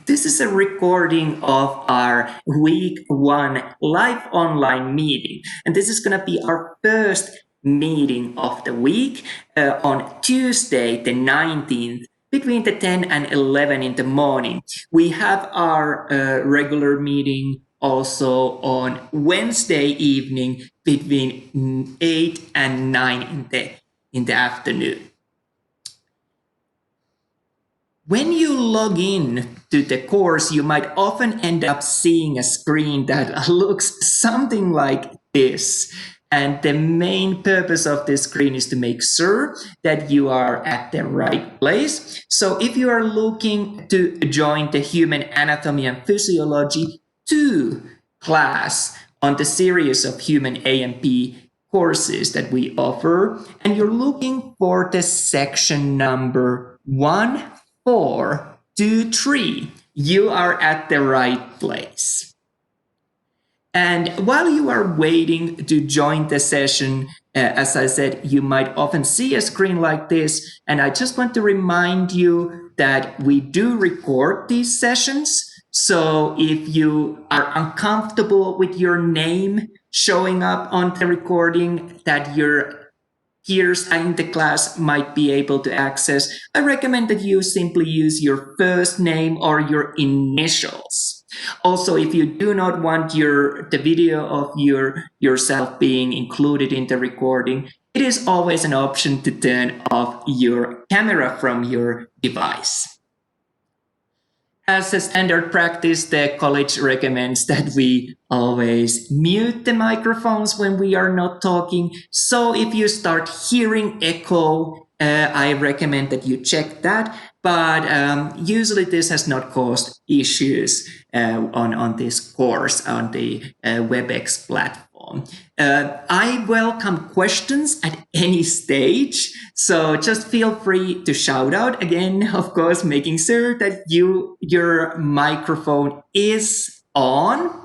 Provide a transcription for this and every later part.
This is a recording of our week 1 live online meeting. And this is going to be our first meeting of the week on Tuesday, the 19th, between the 10 and 11 in the morning. We have our regular meeting also on Wednesday evening between 8 and 9 in the afternoon. When you log in to the course, you might often end up seeing a screen that looks something like this. And the main purpose of this screen is to make sure that you are at the right place. So if you are looking to join the Human Anatomy and Physiology 2 class on the series of Human A&P courses that we offer, and you're looking for the section number 1423, you are at the right place. And while you are waiting to join the session, as I said, you might often see a screen like this. And I just want to remind you that we do record these sessions. So if you are uncomfortable with your name showing up on the recording that your peers in the class might be able to access, I recommend that you simply use your first name or your initials. Also, if you do not want the video of yourself being included in the recording, it is always an option to turn off your camera from your device. As a standard practice, the college recommends that we always mute the microphones when we are not talking. So if you start hearing echo, I recommend that you check that. But usually this has not caused issues on this course on the WebEx platform. I welcome questions at any stage, so just feel free to shout out. Again, of course, making sure that your microphone is on.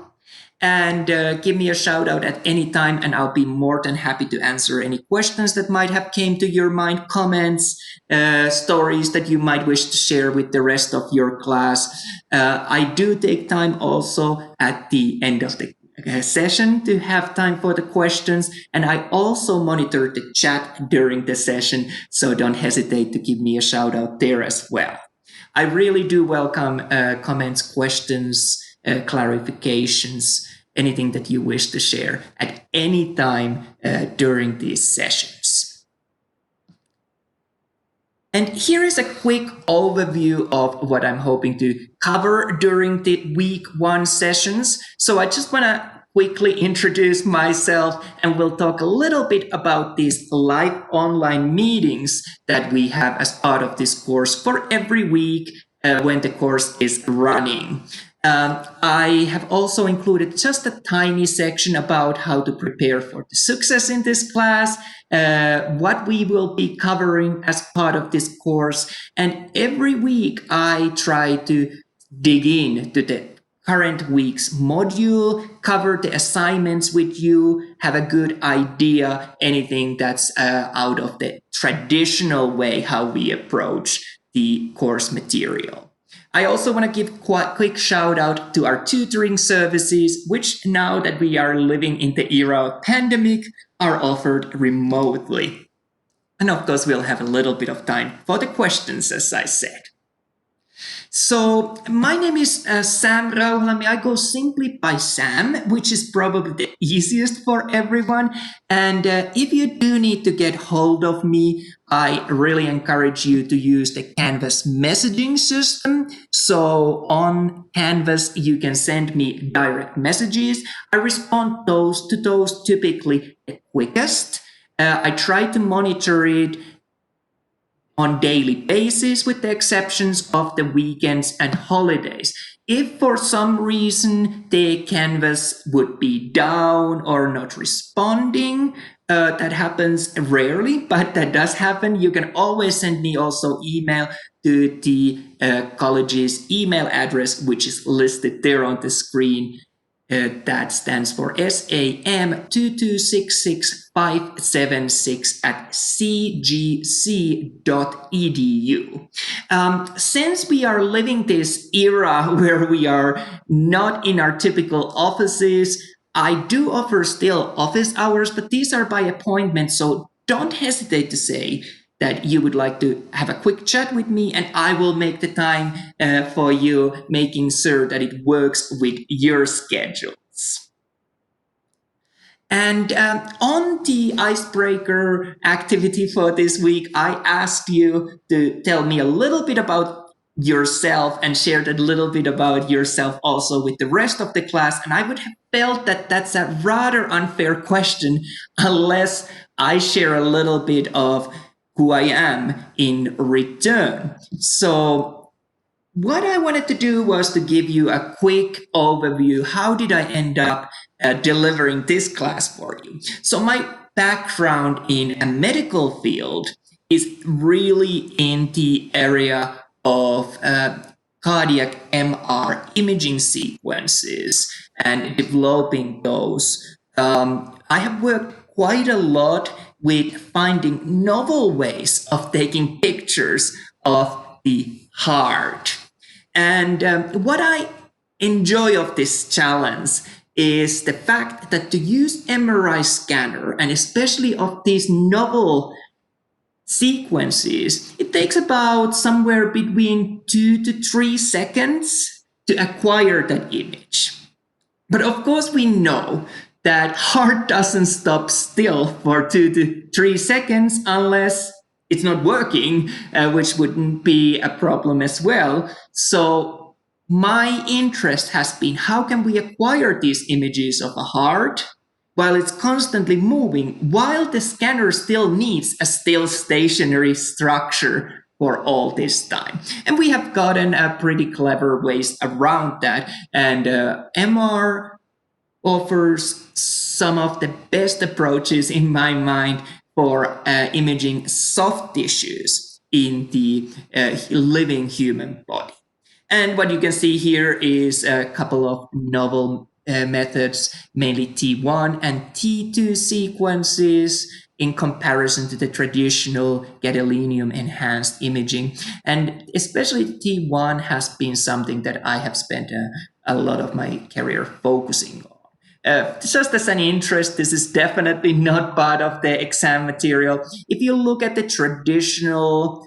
And give me a shout out at any time, and I'll be more than happy to answer any questions that might have came to your mind, comments, stories that you might wish to share with the rest of your class. I do take time also at the end of the session to have time for the questions, and I also monitor the chat during the session, so don't hesitate to give me a shout out there as well. I really do welcome comments, questions, clarifications, anything that you wish to share at any time during these sessions. And here is a quick overview of what I'm hoping to cover during the week 1 sessions. So I just want to quickly introduce myself, and we'll talk a little bit about these live online meetings that we have as part of this course for every week when the course is running. I have also included just a tiny section about how to prepare for the success in this class, what we will be covering as part of this course. And every week I try to dig into the current week's module, cover the assignments with you, have a good idea, anything that's out of the traditional way how we approach the course material. I also want to give a quick shout out to our tutoring services, which now that we are living in the era of pandemic, are offered remotely. And of course, we'll have a little bit of time for the questions, as I said. So my name is Sam Rauhalami. I go simply by Sam, which is probably the easiest for everyone. And if you do need to get hold of me, I really encourage you to use the Canvas messaging system. So on Canvas, you can send me direct messages. I respond to those typically the quickest. I try to monitor it on daily basis with the exceptions of the weekends and holidays. If for some reason the Canvas would be down or not responding, that happens rarely, but that does happen. You can always send me also email to the college's email address, which is listed there on the screen. That stands for SAM2266576 at cgc.edu. Since we are living this era where we are not in our typical offices, I do offer still office hours, but these are by appointment, so don't hesitate to say that you would like to have a quick chat with me, and I will make the time for you, making sure that it works with your schedules. And on the icebreaker activity for this week, I asked you to tell me a little bit about yourself and shared a little bit about yourself also with the rest of the class. And I would have felt that that's a rather unfair question unless I share a little bit of who I am in return. So what I wanted to do was to give you a quick overview. How did I end up delivering this class for you? So my background in a medical field is really in the area of cardiac MR imaging sequences and developing those. I have worked quite a lot with finding novel ways of taking pictures of the heart. And what I enjoy of this challenge is the fact that to use MRI scanner, and especially of these novel sequences, it takes about somewhere between 2 to 3 seconds to acquire that image. But of course, we know that heart doesn't stop still for 2 to 3 seconds unless it's not working, which wouldn't be a problem as well. So my interest has been, how can we acquire these images of a heart while it's constantly moving, while the scanner still needs a still stationary structure for all this time? And we have gotten a pretty clever ways around that. And MR offers some of the best approaches in my mind for imaging soft tissues in the living human body. And what you can see here is a couple of novel methods, mainly T1 and T2 sequences in comparison to the traditional gadolinium enhanced imaging. And especially T1 has been something that I have spent a lot of my career focusing on. Just as an interest, this is definitely not part of the exam material. If you look at the traditional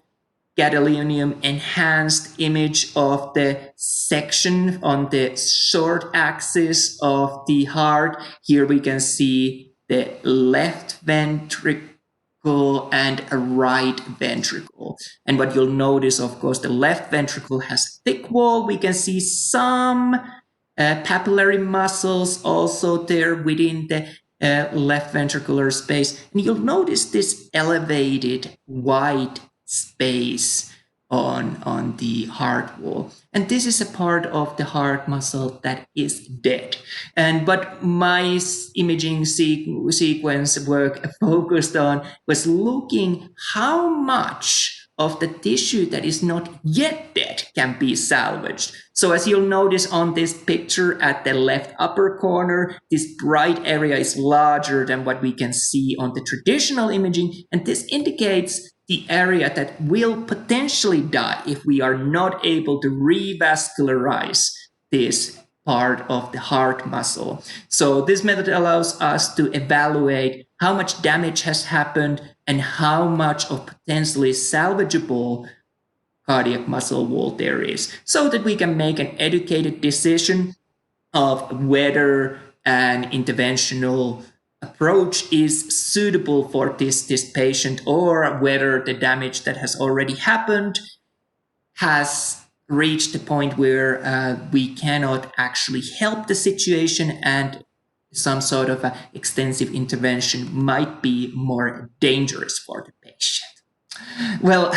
gadolinium enhanced image of the section on the short axis of the heart, here we can see the left ventricle and a right ventricle. And what you'll notice, of course, the left ventricle has a thick wall. We can see some papillary muscles also there within the left ventricular space. And you'll notice this elevated white space on the heart wall. And this is a part of the heart muscle that is dead. And what my imaging sequence work focused on was looking how much of the tissue that is not yet dead can be salvaged. So as you'll notice on this picture at the left upper corner, this bright area is larger than what we can see on the traditional imaging. And this indicates the area that will potentially die if we are not able to revascularize this part of the heart muscle. So this method allows us to evaluate how much damage has happened and how much of potentially salvageable cardiac muscle wall there is, so that we can make an educated decision of whether an interventional approach is suitable for this patient, or whether the damage that has already happened has reached the point where we cannot actually help the situation, and some sort of extensive intervention might be more dangerous for the patient. Well,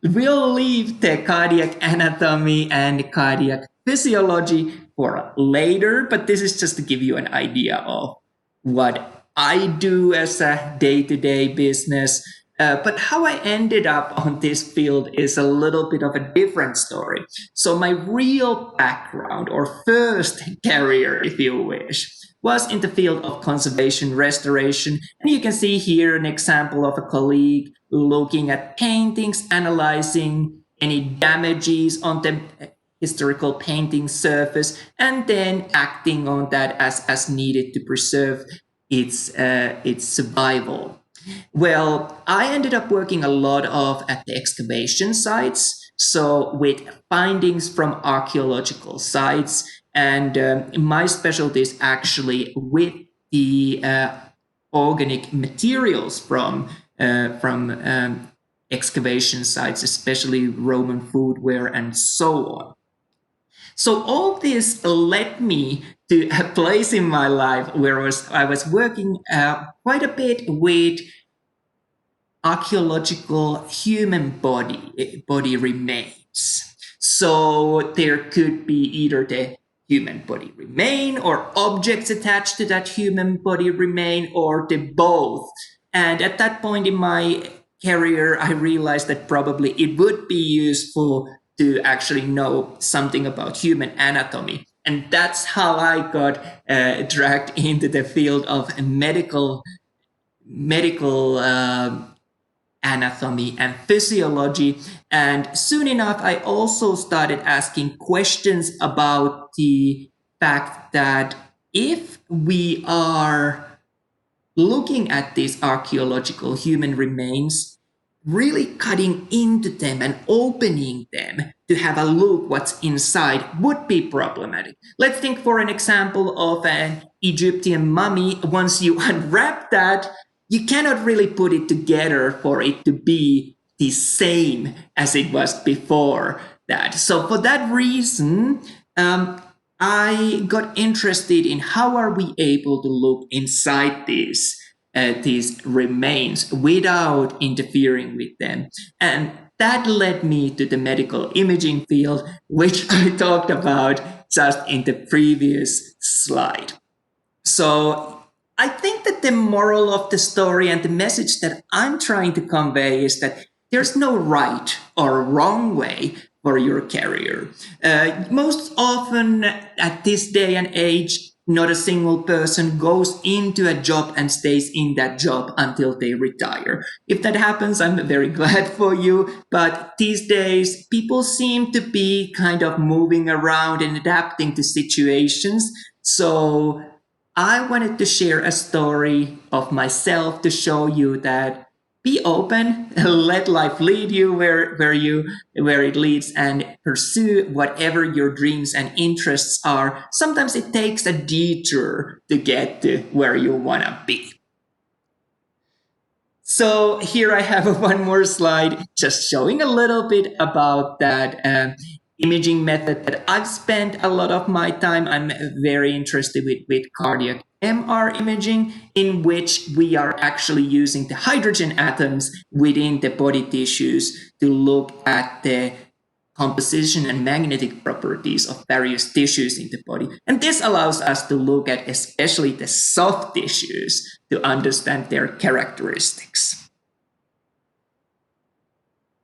we'll leave the cardiac anatomy and cardiac physiology for later, but this is just to give you an idea of what I do as a day-to-day business. But how I ended up on this field is a little bit of a different story. So, my real background, or first career, if you wish, was in the field of conservation restoration. And you can see here an example of a colleague looking at paintings, analyzing any damages on the historical painting surface, and then acting on that as needed to preserve its survival. Well, I ended up working a lot of at the excavation sites, so with findings from archaeological sites, and my specialty is actually with the organic materials from excavation sites, especially Roman foodware and so on. So all this led me to a place in my life where I was working quite a bit with archaeological human body remains. So there could be either the human body remain or objects attached to that human body remain, or the both. And at that point in my career, I realized that probably it would be useful to actually know something about human anatomy. And that's how I got dragged into the field of medical anatomy and physiology. And soon enough, I also started asking questions about the fact that if we are looking at these archaeological human remains, really cutting into them and opening them to have a look what's inside would be problematic. Let's think for an example of an Egyptian mummy. Once you unwrap that, you cannot really put it together for it to be the same as it was before that. So for that reason, I got interested in how are we able to look inside these remains without interfering with them. And that led me to the medical imaging field, which I talked about just in the previous slide. So I think that the moral of the story and the message that I'm trying to convey is that there's no right or wrong way for your career. Most often at this day and age, not a single person goes into a job and stays in that job until they retire. If that happens, I'm very glad for you. But these days, people seem to be kind of moving around and adapting to situations. So I wanted to share a story of myself to show you that be open, let life lead you where it leads, and pursue whatever your dreams and interests are. Sometimes it takes a detour to get to where you want to be. So here I have one more slide just showing a little bit about that imaging method that I've spent a lot of my time. I'm very interested with cardiac MR imaging, in which we are actually using the hydrogen atoms within the body tissues to look at the composition and magnetic properties of various tissues in the body. And this allows us to look at especially the soft tissues to understand their characteristics.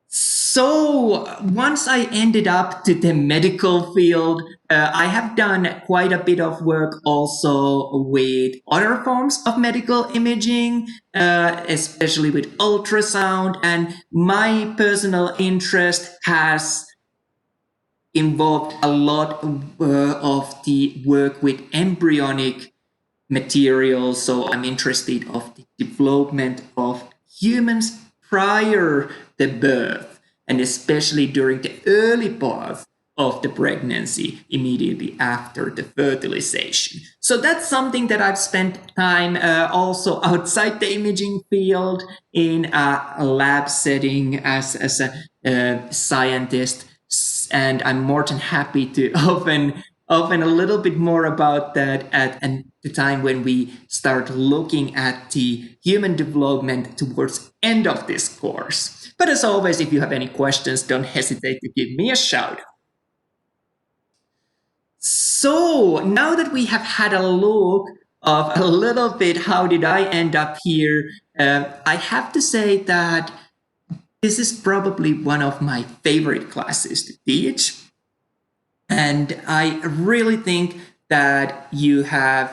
So once I ended up to the medical field, I have done quite a bit of work also with other forms of medical imaging, especially with ultrasound. And my personal interest has involved a lot of the work with embryonic materials. So I'm interested of the development of humans prior to birth, and especially during the early part of the pregnancy, immediately after the fertilization. So that's something that I've spent time also outside the imaging field in a lab setting as a scientist. And I'm more than happy to open a little bit more about that at the time when we start looking at the human development towards end of this course. But as always, if you have any questions, don't hesitate to give me a shout. So now that we have had a look of a little bit how did I end up here, I have to say that this is probably one of my favorite classes to teach. And I really think that you have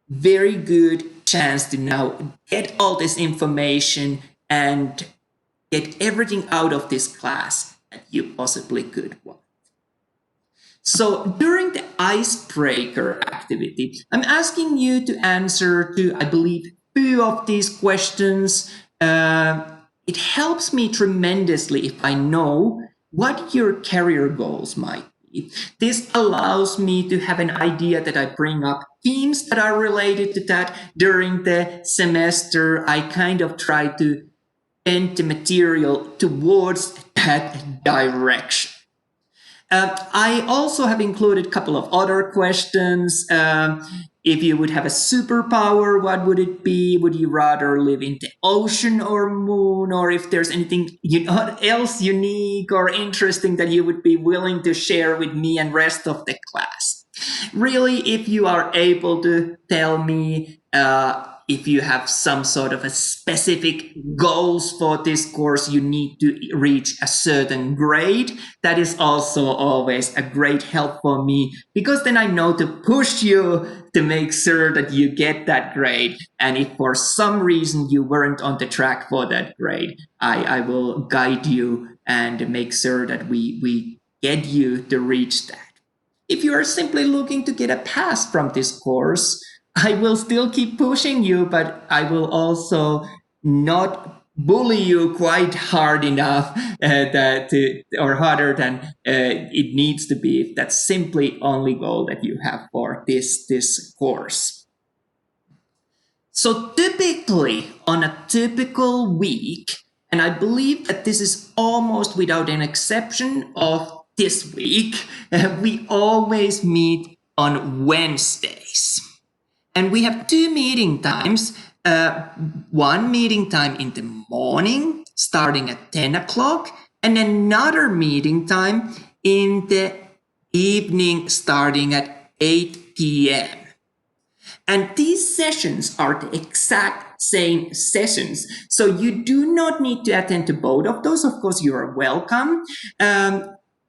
very good chance to now get all this information and get everything out of this class that you possibly could want. So during the icebreaker activity, I'm asking you to answer to, I believe, two of these questions. It helps me tremendously if I know what your career goals might be. This allows me to have an idea that I bring up themes that are related to that during the semester. I kind of try to bend the material towards that direction. I also have included a couple of other questions. If you would have a superpower, what would it be? Would you rather live in the ocean or moon? Or if there's anything else unique or interesting that you would be willing to share with me and rest of the class? Really, if you are able to tell me if you have some sort of a specific goals for this course, you need to reach a certain grade. That is also always a great help for me, because then I know to push you to make sure that you get that grade. And if for some reason you weren't on the track for that grade, I will guide you and make sure that we get you to reach that. If you are simply looking to get a pass from this course, I will still keep pushing you, but I will also not bully you quite hard enough or harder than it needs to be, if that's simply only goal that you have for this course. So typically on a typical week, and I believe that this is almost without an exception of this week, we always meet on Wednesdays. And we have two meeting times. One meeting time in the morning, starting at 10 o'clock, and another meeting time in the evening, starting at 8 p.m. And these sessions are the exact same sessions. So you do not need to attend to both of those. Of course, you are welcome.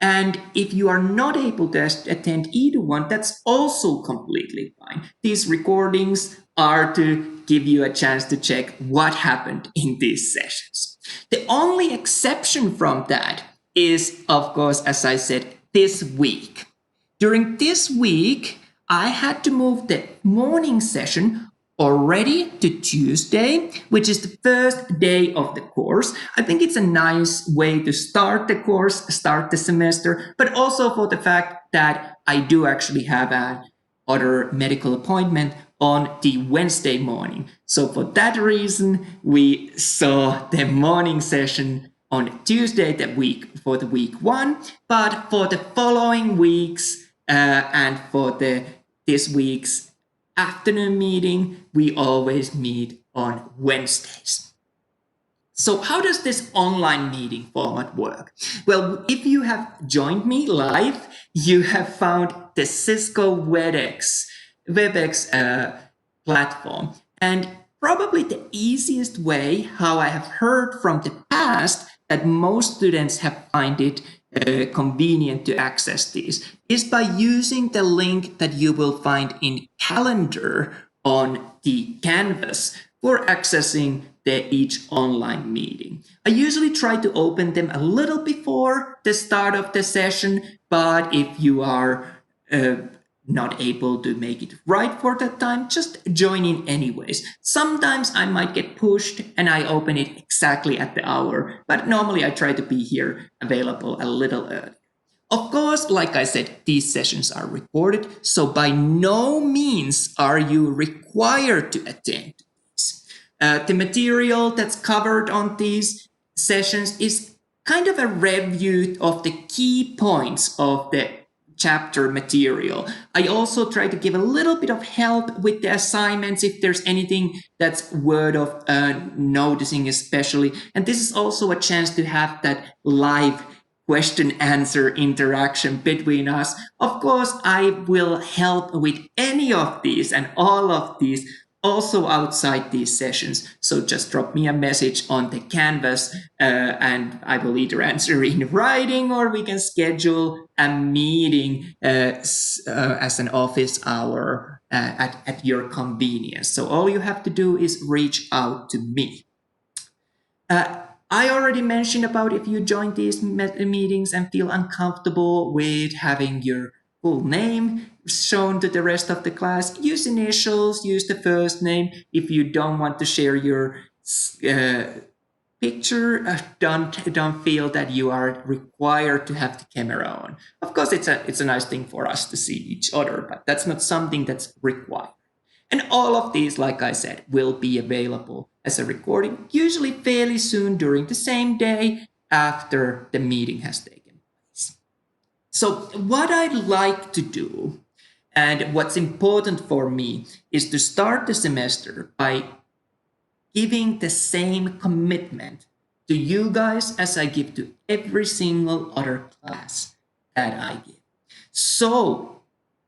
And if you are not able to attend either one, that's also completely fine. These recordings are to give you a chance to check what happened in these sessions. The only exception from that is, of course, as I said, this week. During this week, I had to move the morning session already to Tuesday, which is the first day of the course. I think it's a nice way to start the course, start the semester, but also for the fact that I do actually have an other medical appointment on the Wednesday morning. So for that reason, we saw the morning session on Tuesday for the week one, but for the following weeks and for this week's afternoon meeting, we always meet on Wednesdays. So how does this online meeting format work? Well, if you have joined me live, you have found the Cisco WebEx platform. And probably the easiest way how I have heard from the past that most students have find it convenient to access these is by using the link that you will find in calendar on the canvas for accessing each online meeting. I usually try to open them a little before the start of the session, but if you are not able to make it right for that time, just join in anyways. Sometimes I might get pushed and I open it exactly at the hour, but normally I try to be here available a little early. Of course, like I said, these sessions are recorded, so by no means are you required to attend these. The material that's covered on these sessions is kind of a review of the key points of the chapter material. I also try to give a little bit of help with the assignments if there's anything that's worth of noticing especially. And this is also a chance to have that live question answer interaction between us. Of course, I will help with any of these and all of these also outside these sessions. So just drop me a message on the canvas and I will either answer in writing or we can schedule a meeting as an office hour at your convenience. So all you have to do is reach out to me. I already mentioned about if you join these meetings and feel uncomfortable with having your full name shown to the rest of the class, use initials, use the first name. If you don't want to share your picture, don't feel that you are required to have the camera on. Of course, it's a nice thing for us to see each other, but that's not something that's required. And all of these, like I said, will be available as a recording, usually fairly soon during the same day after the meeting has taken place. So what I'd like to do and what's important for me is to start the semester by giving the same commitment to you guys as I give to every single other class that I give. So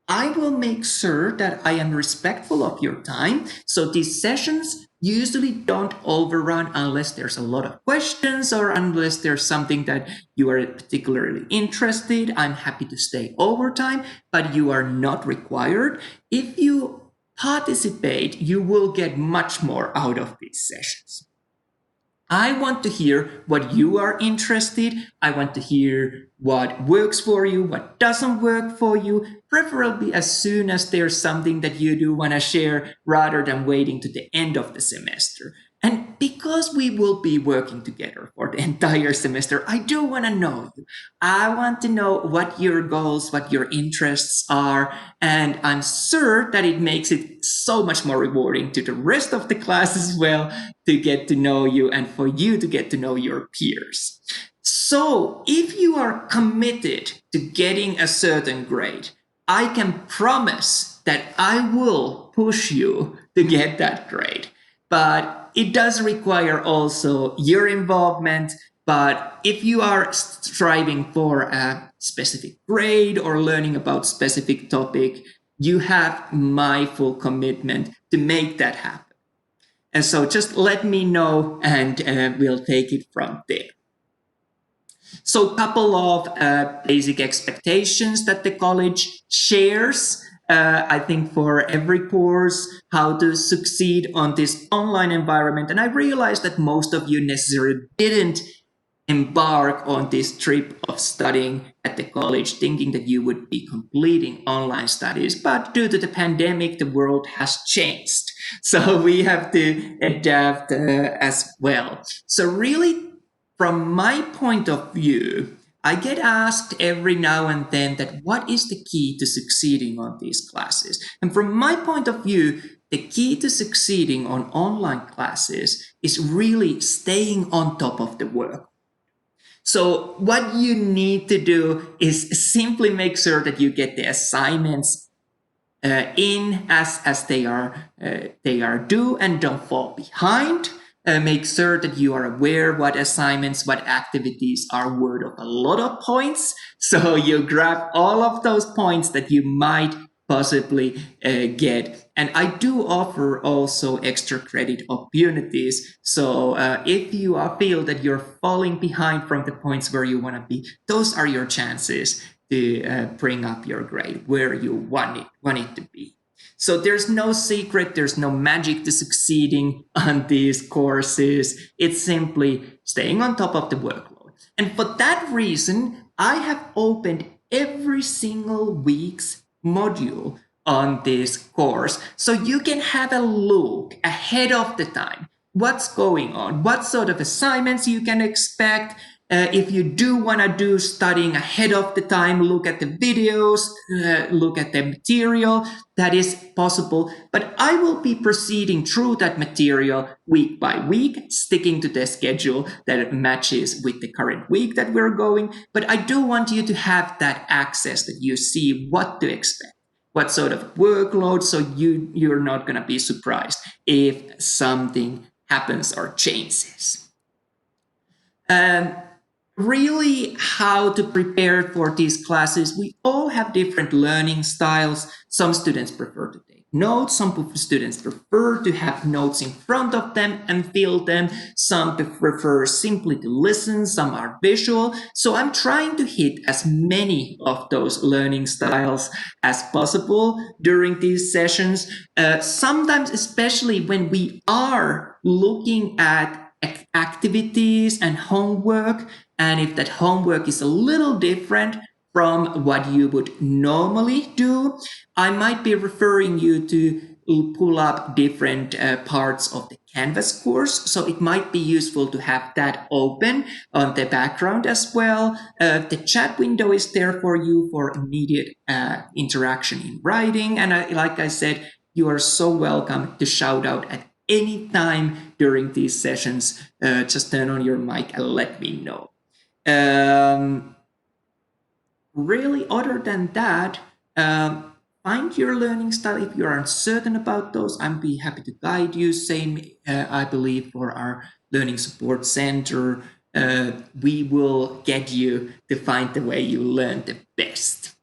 I will make sure that I am respectful of your time. So these sessions usually don't overrun unless there's a lot of questions or unless there's something that you are particularly interested. I'm happy to stay overtime, but you are not required. If you participate, you will get much more out of these sessions. I want to hear what you are interested. I want to hear what works for you, what doesn't work for you, preferably as soon as there's something that you do want to share rather than waiting to the end of the semester. And because we will be working together for the entire semester, I do want to know you. I want to know what your goals, what your interests are, and I'm sure that it makes it so much more rewarding to the rest of the class as well to get to know you and for you to get to know your peers. So if you are committed to getting a certain grade, I can promise that I will push you to get that grade. But it does require also your involvement. But if you are striving for a specific grade or learning about specific topic, you have my full commitment to make that happen. And so just let me know and we'll take it from there. So a couple of basic expectations that the college shares. I think for every course, how to succeed on this online environment. And I realized that most of you necessarily didn't embark on this trip of studying at the college thinking that you would be completing online studies. But due to the pandemic, the world has changed. So we have to adapt as well. So really, from my point of view, I get asked every now and then that what is the key to succeeding on these classes? And from my point of view, the key to succeeding on online classes is really staying on top of the work. So what you need to do is simply make sure that you get the assignments in as they are due and don't fall behind. Make sure that you are aware what assignments, what activities are worth of a lot of points. So you grab all of those points that you might possibly get. And I do offer also extra credit opportunities. So if you feel that you're falling behind from the points where you want to be, those are your chances to bring up your grade where you want it to be. So there's no secret, there's no magic to succeeding on these courses. It's simply staying on top of the workload. And for that reason, I have opened every single week's module on this course so you can have a look ahead of the time. What's going on? What sort of assignments you can expect? If you do want to do studying ahead of the time, look at the videos, look at the material, that is possible. But I will be proceeding through that material week by week, sticking to the schedule that matches with the current week that we're going. But I do want you to have that access that you see what to expect, what sort of workload, so you're not going to be surprised if something happens or changes. really how to prepare for these classes. We all have different learning styles. Some students prefer to take notes. Some students prefer to have notes in front of them and feel them. Some prefer simply to listen. Some are visual. So I'm trying to hit as many of those learning styles as possible during these sessions. Sometimes, especially when we are looking at activities and homework, and if that homework is a little different from what you would normally do, I might be referring you to pull up different parts of the Canvas course. So it might be useful to have that open on the background as well. The chat window is there for you for immediate interaction in writing. And like I said, you are so welcome to shout out at any time during these sessions. Just turn on your mic and let me know. Really, other than that, find your learning style. If you are uncertain about those, I'd be happy to guide you. Same, I believe, for our learning support center. We will get you to find the way you learn the best.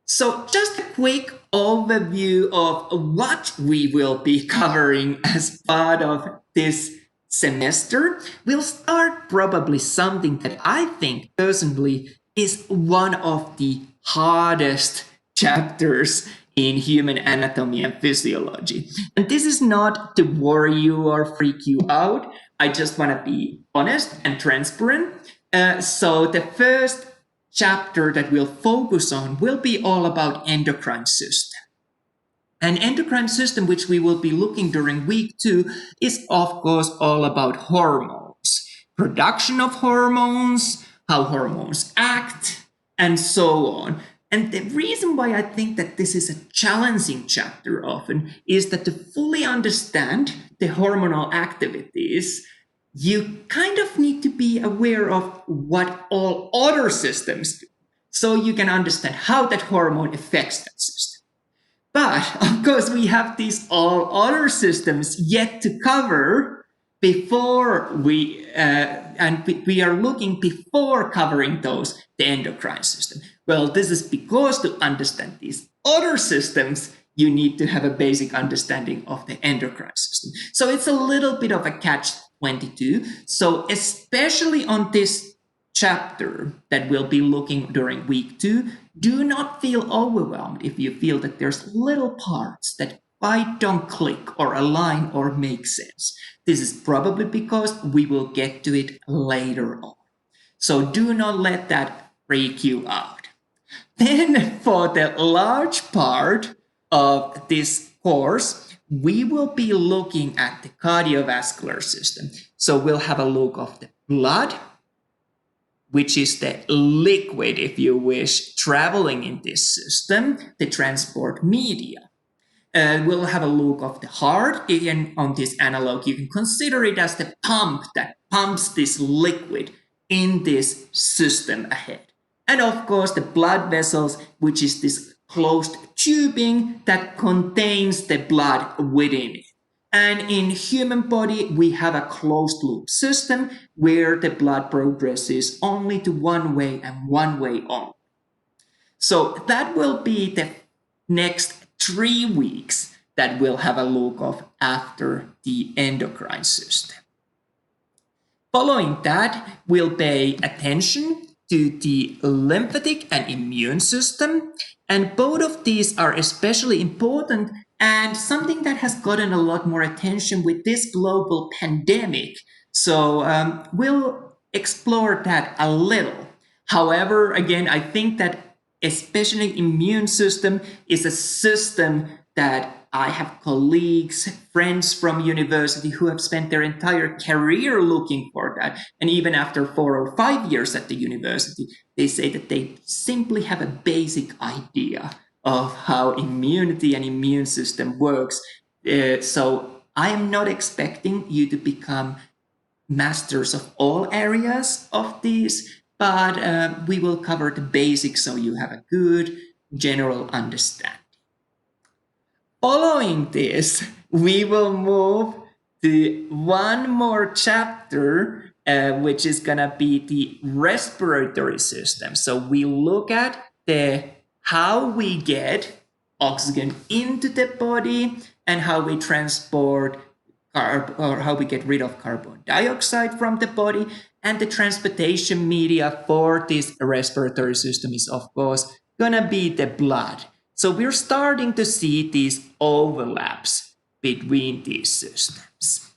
So just a quick overview of what we will be covering as part of this semester. We'll start probably something that I think personally is one of the hardest chapters in human anatomy and physiology. And this is not to worry you or freak you out. I just want to be honest and transparent. So the first chapter that we'll focus on will be all about endocrine system. An endocrine system, which we will be looking during week 2, is of course all about hormones, production of hormones, how hormones act, and so on. And the reason why I think that this is a challenging chapter often is that to fully understand the hormonal activities, you kind of need to be aware of what all other systems do, so you can understand how that hormone affects that system. But of course, we have these all other systems yet to cover before we are looking before covering those, the endocrine system. Well, this is because to understand these other systems, you need to have a basic understanding of the endocrine system. So it's a little bit of a catch-22. So especially on this chapter that we'll be looking during week 2, do not feel overwhelmed if you feel that there's little parts that quite don't click or align or make sense. This is probably because we will get to it later on. So do not let that freak you out. Then for the large part of this course, we will be looking at the cardiovascular system. So we'll have a look of the blood, which is the liquid, if you wish, traveling in this system, the transport media. We'll have a look of the heart. Again, on this analog, you can consider it as the pump that pumps this liquid in this system ahead. And of course, the blood vessels, which is this closed tubing that contains the blood within it. And in human body, we have a closed loop system where the blood progresses only to one way and one way only. So that will be the next 3 weeks that we'll have a look of after the endocrine system. Following that, we'll pay attention to the lymphatic and immune system. And both of these are especially important and something that has gotten a lot more attention with this global pandemic. So we'll explore that a little. However, again, I think that especially immune system is a system that I have colleagues, friends from university who have spent their entire career looking for that. And even after 4 or 5 years at the university, they say that they simply have a basic idea of how immunity and immune system works. So I am not expecting you to become masters of all areas of these, but we will cover the basics so you have a good general understanding. Following this, we will move to one more chapter which is going to be the respiratory system. So we look at how we get oxygen into the body and how we transport or how we get rid of carbon dioxide from the body. And the transportation media for this respiratory system is, of course, going to be the blood. So we're starting to see these overlaps between these systems.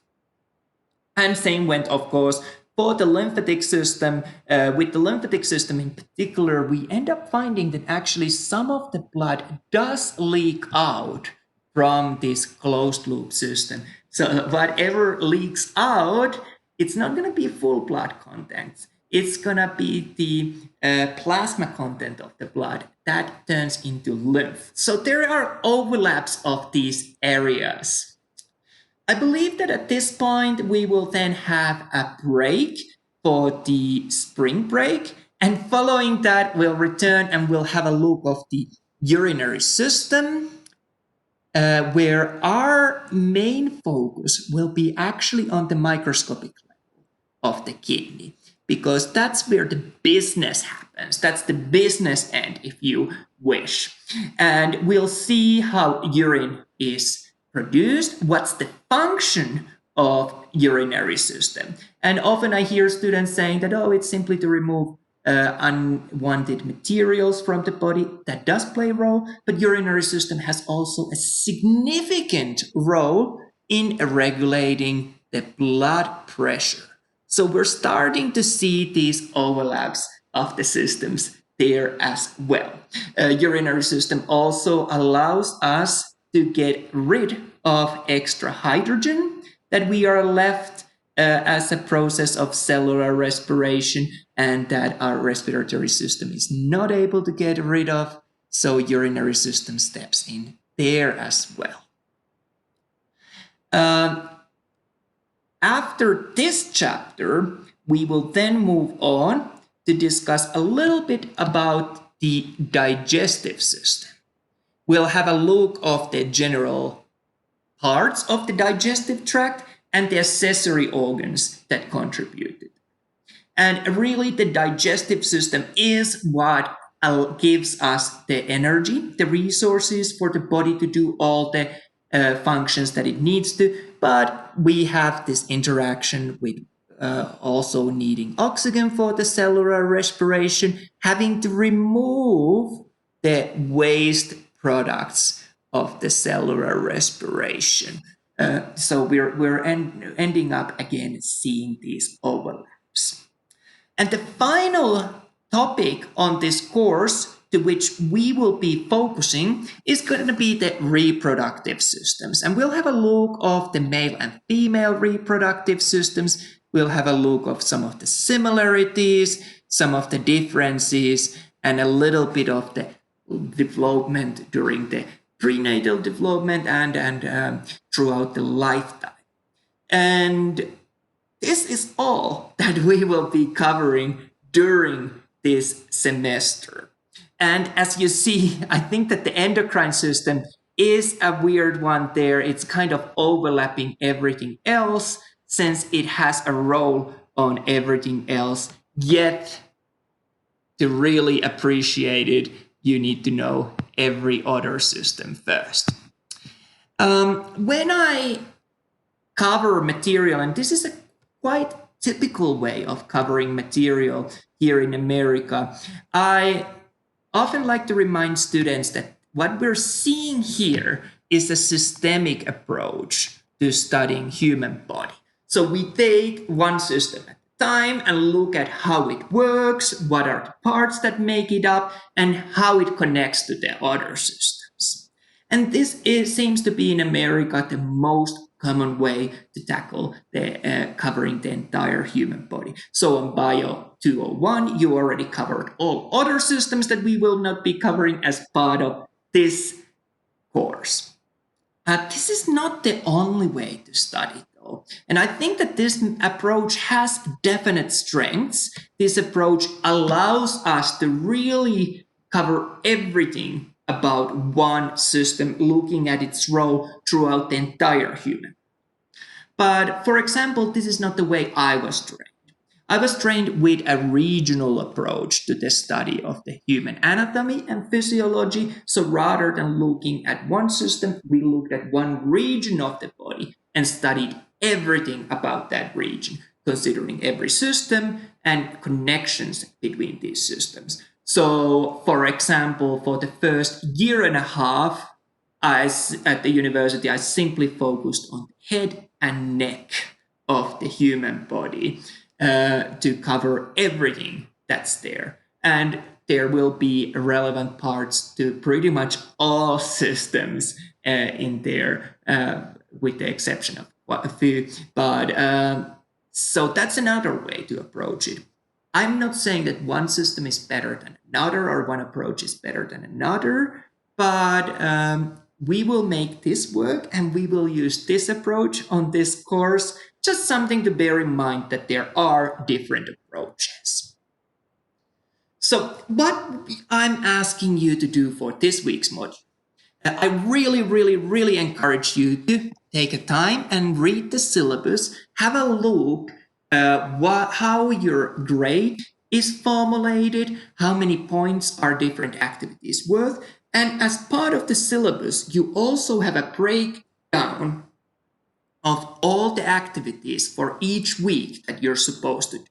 And same went, of course, for the lymphatic system. With the lymphatic system in particular, we end up finding that actually some of the blood does leak out from this closed loop system. So whatever leaks out, it's not going to be full blood content. It's going to be the plasma content of the blood that turns into lymph. So there are overlaps of these areas. I believe that at this point, we will then have a break for the spring break. And following that, we'll return and we'll have a look of the urinary system, where our main focus will be actually on the microscopic level of the kidney, because that's where the business happens. That's the business end, if you wish. And we'll see how urine is produced, what's the function of urinary system. And often I hear students saying that, oh, it's simply to remove unwanted materials from the body. That does play a role, but urinary system has also a significant role in regulating the blood pressure. So we're starting to see these overlaps of the systems there as well. Urinary system also allows us to get rid of extra hydrogen that we are left as a process of cellular respiration and that our respiratory system is not able to get rid of. So urinary system steps in there as well. After this chapter, we will then move on to discuss a little bit about the digestive system. We'll have a look of the general parts of the digestive tract and the accessory organs that contributed. And really, the digestive system is what gives us the energy, the resources for the body to do all the functions that it needs to. But we have this interaction with also needing oxygen for the cellular respiration, having to remove the waste products of the cellular respiration. So we're ending up again seeing these overlaps. And the final topic on this course to which we will be focusing is going to be the reproductive systems. And we'll have a look of the male and female reproductive systems. We'll have a look of some of the similarities, some of the differences, and a little bit of the development during the prenatal development and throughout the lifetime. And this is all that we will be covering during this semester. And as you see, I think that the endocrine system is a weird one there. It's kind of overlapping everything else since it has a role on everything else. Yet, to really appreciate it, you need to know every other system first. When I cover material, and this is a quite typical way of covering material here in America, I often like to remind students that what we're seeing here is a systemic approach to studying human body. So we take one system at a time and look at how it works, what are the parts that make it up, and how it connects to the other systems. And this seems to be in America the most common way to tackle the covering the entire human body. So on BIO201, you already covered all other systems that we will not be covering as part of this course. This is not the only way to study, though. And I think that this approach has definite strengths. This approach allows us to really cover everything about one system, looking at its role throughout the entire human. But for example, this is not the way I was trained. I was trained with a regional approach to the study of the human anatomy and physiology. So rather than looking at one system, we looked at one region of the body and studied everything about that region, considering every system and connections between these systems. So, for example, for the first year and a half, at the university, I simply focused on the head and neck of the human body to cover everything that's there. And there will be relevant parts to pretty much all systems in there, with the exception of a few. But so that's another way to approach it. I'm not saying that one system is better than another or one approach is better than another, but we will make this work and we will use this approach on this course. Just something to bear in mind that there are different approaches. So what I'm asking you to do for this week's module, I really encourage you to take a time and read the syllabus, have a look how your grade is formulated, how many points are different activities worth, and as part of the syllabus, you also have a breakdown of all the activities for each week that you're supposed to do.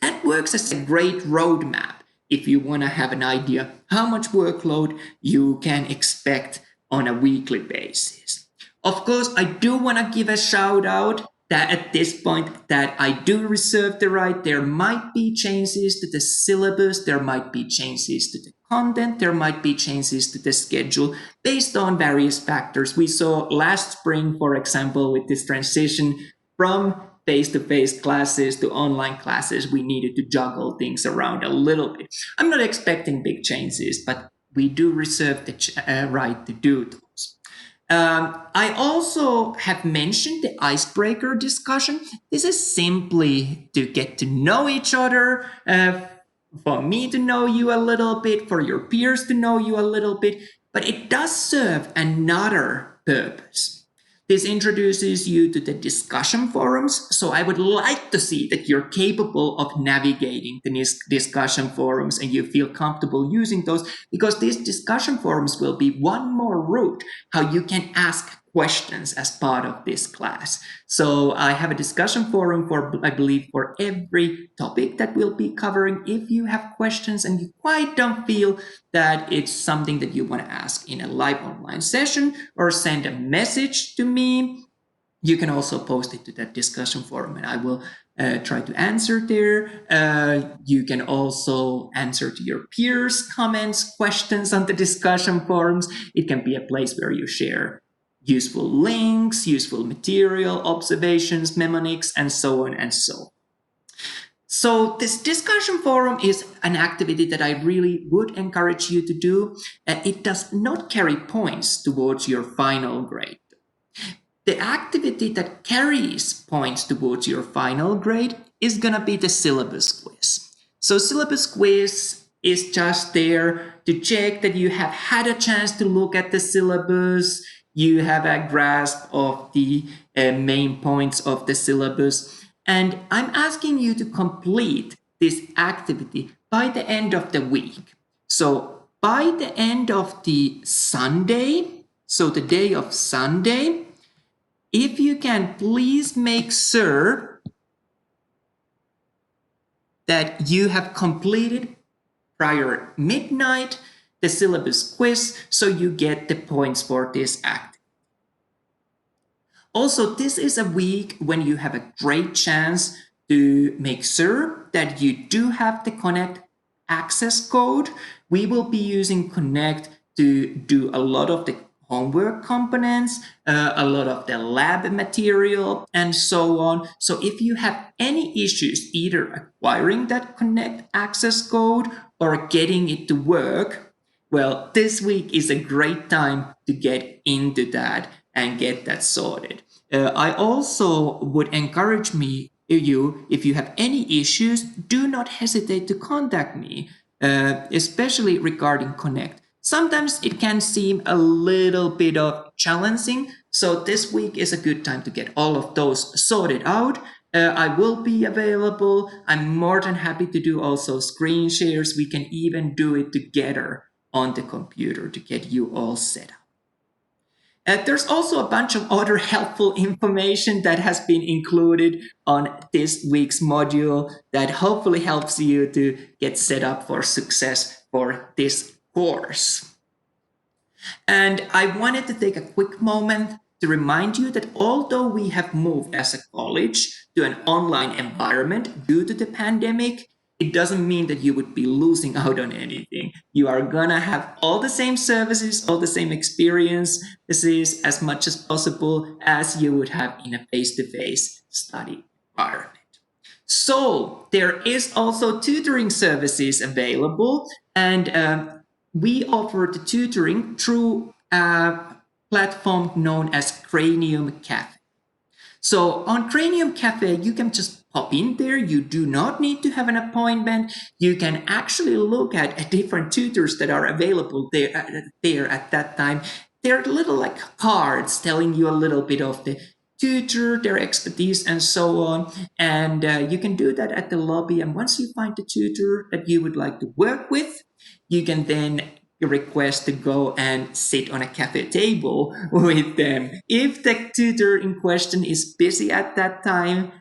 That works as a great roadmap if you want to have an idea how much workload you can expect on a weekly basis. Of course, I do want to give a shout out that at this point that I do reserve the right. There might be changes to the syllabus, there might be changes to the content, there might be changes to the schedule based on various factors. We saw last spring, for example, with this transition from face-to-face classes to online classes, we needed to juggle things around a little bit. I'm not expecting big changes, but we do reserve the right to do those. I also have mentioned the icebreaker discussion. This is simply to get to know each other, for me to know you a little bit, for your peers to know you a little bit, but it does serve another purpose. This introduces you to the discussion forums, so I would like to see that you're capable of navigating the discussion forums and you feel comfortable using those, because these discussion forums will be one more route how you can ask questions as part of this class. So I have a discussion forum for, I believe, for every topic that we'll be covering. If you have questions and you quite don't feel that it's something that you want to ask in a live online session or send a message to me, you can also post it to that discussion forum and I will try to answer there. You can also answer to your peers' comments, questions on the discussion forums. It can be a place where you share useful links, useful material, observations, mnemonics, and so on and so on. So this discussion forum is an activity that I really would encourage you to do. It does not carry points towards your final grade. The activity that carries points towards your final grade is going to be the syllabus quiz. So syllabus quiz is just there to check that you have had a chance to look at the syllabus, you have a grasp of the main points of the syllabus. And I'm asking you to complete this activity by the end of the week. So by the end of the Sunday, so the day of Sunday, if you can please make sure that you have completed prior midnight the syllabus quiz, so you get the points for this activity. Also, this is a week when you have a great chance to make sure that you do have the Connect access code. We will be using Connect to do a lot of the homework components, a lot of the lab material, and so on. So if you have any issues either acquiring that Connect access code or getting it to work, well, this week is a great time to get into that and get that sorted. I also would encourage you, if you have any issues, do not hesitate to contact me, especially regarding Connect. Sometimes it can seem a little bit of challenging, so this week is a good time to get all of those sorted out. I will be available. I'm more than happy to do also screen shares. We can even do it together on the computer to get you all set up. There's also a bunch of other helpful information that has been included on this week's module that hopefully helps you to get set up for success for this course. And I wanted to take a quick moment to remind you that although we have moved as a college to an online environment due to the pandemic, it doesn't mean that you would be losing out on anything. You are gonna have all the same services, all the same experience. This is as much as possible as you would have in a face-to-face study environment. So there is also tutoring services available, and we offer the tutoring through a platform known as Cranium Cafe. So on Cranium Cafe, you can just pop in there. You do not need to have an appointment. You can actually look at different tutors that are available there at that time. They're little like cards telling you a little bit of the tutor, their expertise, and so on. And you can do that at the lobby. And once you find the tutor that you would like to work with, you can then request to go and sit on a cafe table with them. If the tutor in question is busy at that time,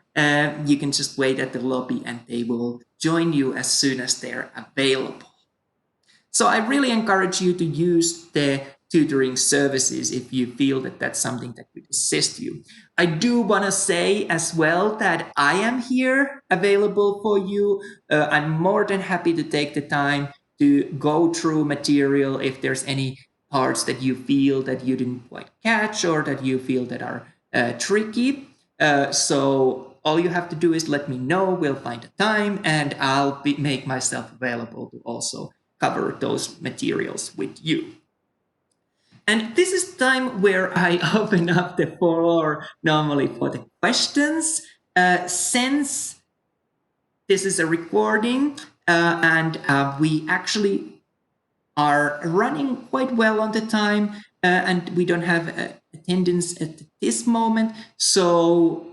you can just wait at the lobby and they will join you as soon as they're available. So I really encourage you to use the tutoring services if you feel that that's something that could assist you. I do want to say as well that I am here available for you. I'm more than happy to take the time to go through material if there's any parts that you feel that you didn't quite catch or that you feel that are tricky. So all you have to do is let me know. We'll find a time and I'll make myself available to also cover those materials with you. And this is time where I open up the floor normally for the questions. Since this is a recording and we actually are running quite well on the time and we don't have attendance at this moment, so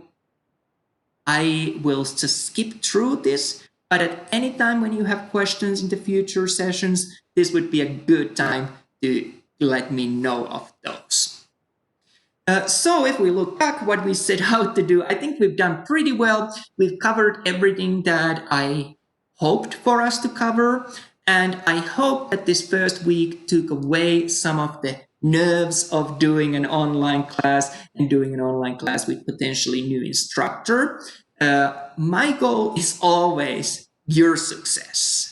I will just skip through this. But at any time when you have questions in the future sessions, this would be a good time to let me know of those. So if we look back what we set out to do, I think we've done pretty well. We've covered everything that I hoped for us to cover. And I hope that this first week took away some of the nerves of doing an online class and doing an online class with potentially new instructor. My goal is always your success.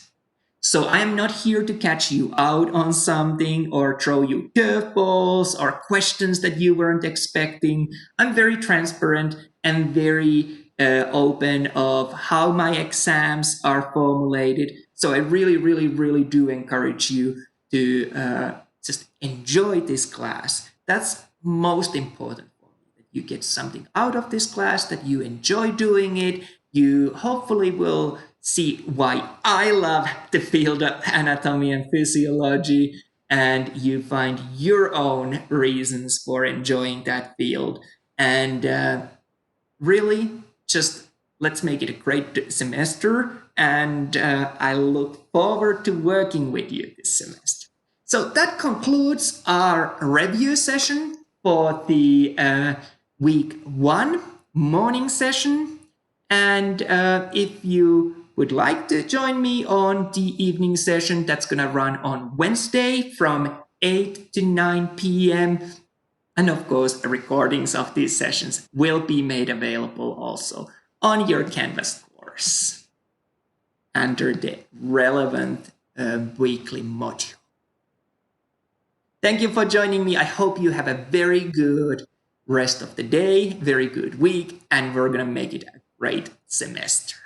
So I am not here to catch you out on something or throw you curveballs or questions that you weren't expecting. I'm very transparent and very open of how my exams are formulated. So I really, really, really do encourage you to just enjoy this class. That's most important for me, that you get something out of this class, that you enjoy doing it. You hopefully will see why I love the field of anatomy and physiology, and you find your own reasons for enjoying that field. And really, just let's make it a great semester, and I look forward to working with you this semester. So that concludes our review session for the week 1 morning session. And if you would like to join me on the evening session, that's going to run on Wednesday from 8 to 9 p.m. And of course, recordings of these sessions will be made available also on your Canvas course under the relevant weekly module. Thank you for joining me. I hope you have a very good rest of the day, very good week, and we're going to make it a great semester.